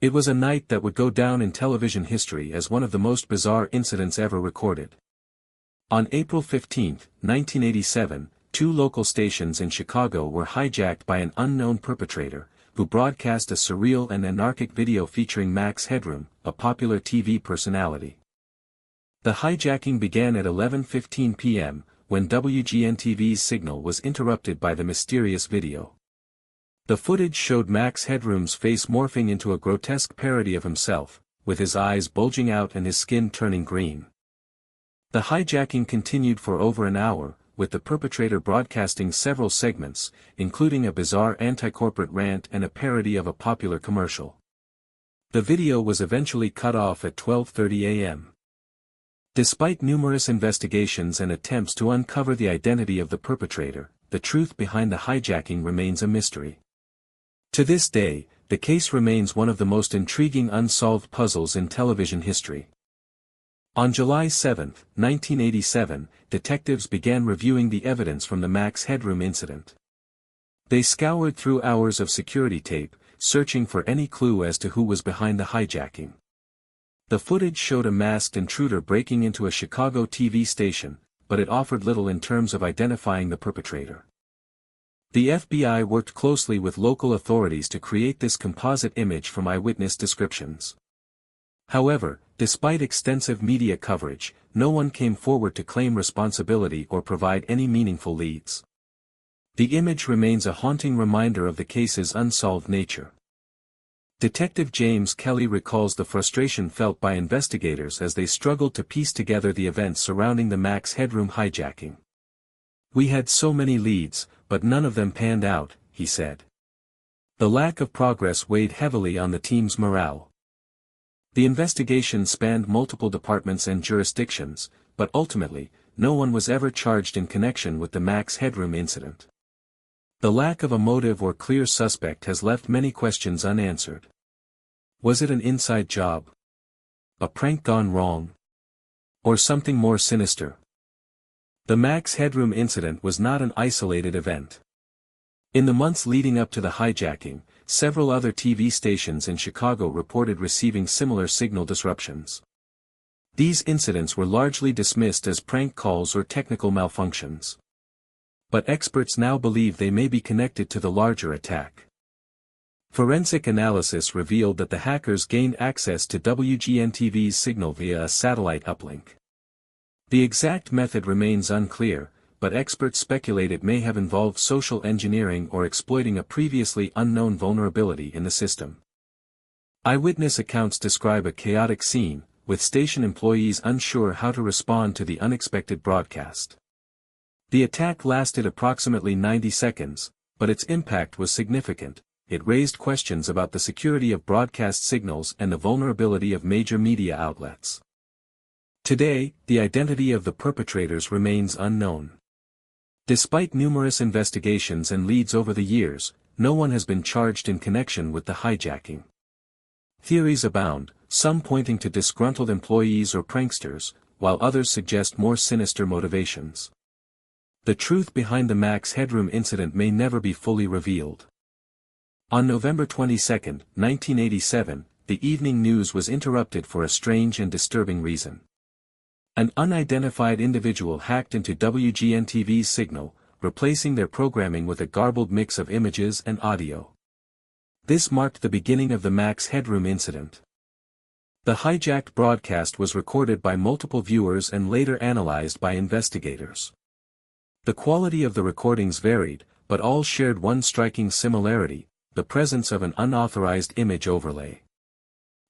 It was a night that would go down in television history as one of the most bizarre incidents ever recorded. On April 15, 1987, two local stations in Chicago were hijacked by an unknown perpetrator, who broadcast a surreal and anarchic video featuring Max Headroom, a popular TV personality. The hijacking began at 11:15 p.m., when WGN-TV's signal was interrupted by the mysterious video. The footage showed Max Headroom's face morphing into a grotesque parody of himself, with his eyes bulging out and his skin turning green. The hijacking continued for over an hour, with the perpetrator broadcasting several segments, including a bizarre anti-corporate rant and a parody of a popular commercial. The video was eventually cut off at 12:30 a.m. Despite numerous investigations and attempts to uncover the identity of the perpetrator, the truth behind the hijacking remains a mystery. To this day, the case remains one of the most intriguing unsolved puzzles in television history. On July 7, 1987, detectives began reviewing the evidence from the Max Headroom incident. They scoured through hours of security tape, searching for any clue as to who was behind the hijacking. The footage showed a masked intruder breaking into a Chicago TV station, but it offered little in terms of identifying the perpetrator. The FBI worked closely with local authorities to create this composite image from eyewitness descriptions. However, despite extensive media coverage, no one came forward to claim responsibility or provide any meaningful leads. The image remains a haunting reminder of the case's unsolved nature. Detective James Kelly recalls the frustration felt by investigators as they struggled to piece together the events surrounding the Max Headroom hijacking. "We had so many leads, but none of them panned out," he said. The lack of progress weighed heavily on the team's morale. The investigation spanned multiple departments and jurisdictions, but ultimately, no one was ever charged in connection with the Max Headroom incident. The lack of a motive or clear suspect has left many questions unanswered. Was it an inside job? A prank gone wrong? Or something more sinister? The Max Headroom incident was not an isolated event. In the months leading up to the hijacking, several other TV stations in Chicago reported receiving similar signal disruptions. These incidents were largely dismissed as prank calls or technical malfunctions. But experts now believe they may be connected to the larger attack. Forensic analysis revealed that the hackers gained access to WGN-TV's signal via a satellite uplink. The exact method remains unclear, but experts speculate it may have involved social engineering or exploiting a previously unknown vulnerability in the system. Eyewitness accounts describe a chaotic scene, with station employees unsure how to respond to the unexpected broadcast. The attack lasted approximately 90 seconds, but its impact was significant. It raised questions about the security of broadcast signals and the vulnerability of major media outlets. Today, the identity of the perpetrators remains unknown. Despite numerous investigations and leads over the years, no one has been charged in connection with the hijacking. Theories abound, some pointing to disgruntled employees or pranksters, while others suggest more sinister motivations. The truth behind the Max Headroom incident may never be fully revealed. On November 22, 1987, the evening news was interrupted for a strange and disturbing reason. An unidentified individual hacked into WGN-TV's signal, replacing their programming with a garbled mix of images and audio. This marked the beginning of the Max Headroom incident. The hijacked broadcast was recorded by multiple viewers and later analyzed by investigators. The quality of the recordings varied, but all shared one striking similarity: the presence of an unauthorized image overlay.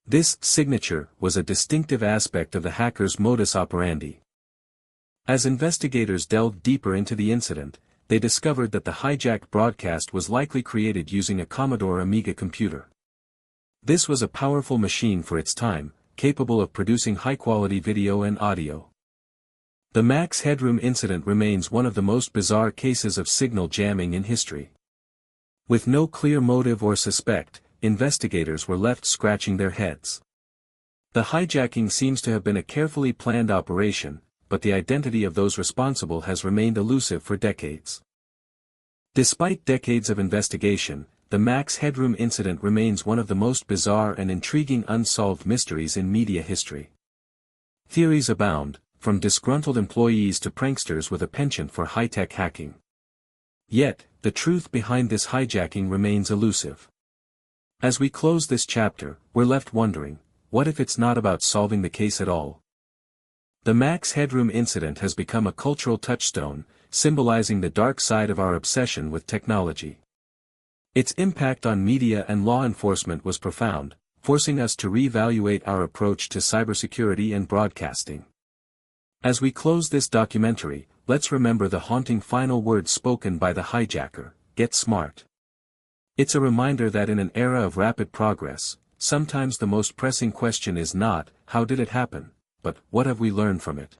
This signature was a distinctive aspect of the hackers' modus operandi. As investigators delved deeper into the incident, they discovered that the hijacked broadcast was likely created using a Commodore Amiga computer. This was a powerful machine for its time, capable of producing high-quality video and audio. The Max Headroom incident remains one of the most bizarre cases of signal jamming in history. With no clear motive or suspect, investigators were left scratching their heads. The hijacking seems to have been a carefully planned operation, but the identity of those responsible has remained elusive for decades. Despite decades of investigation, the Max Headroom incident remains one of the most bizarre and intriguing unsolved mysteries in media history. Theories abound, from disgruntled employees to pranksters with a penchant for high-tech hacking. Yet, the truth behind this hijacking remains elusive. As we close this chapter, we're left wondering, what if it's not about solving the case at all? The Max Headroom incident has become a cultural touchstone, symbolizing the dark side of our obsession with technology. Its impact on media and law enforcement was profound, forcing us to reevaluate our approach to cybersecurity and broadcasting. As we close this documentary, let's remember the haunting final words spoken by the hijacker: "Get smart." It's a reminder that in an era of rapid progress, sometimes the most pressing question is not, how did it happen, but what have we learned from it?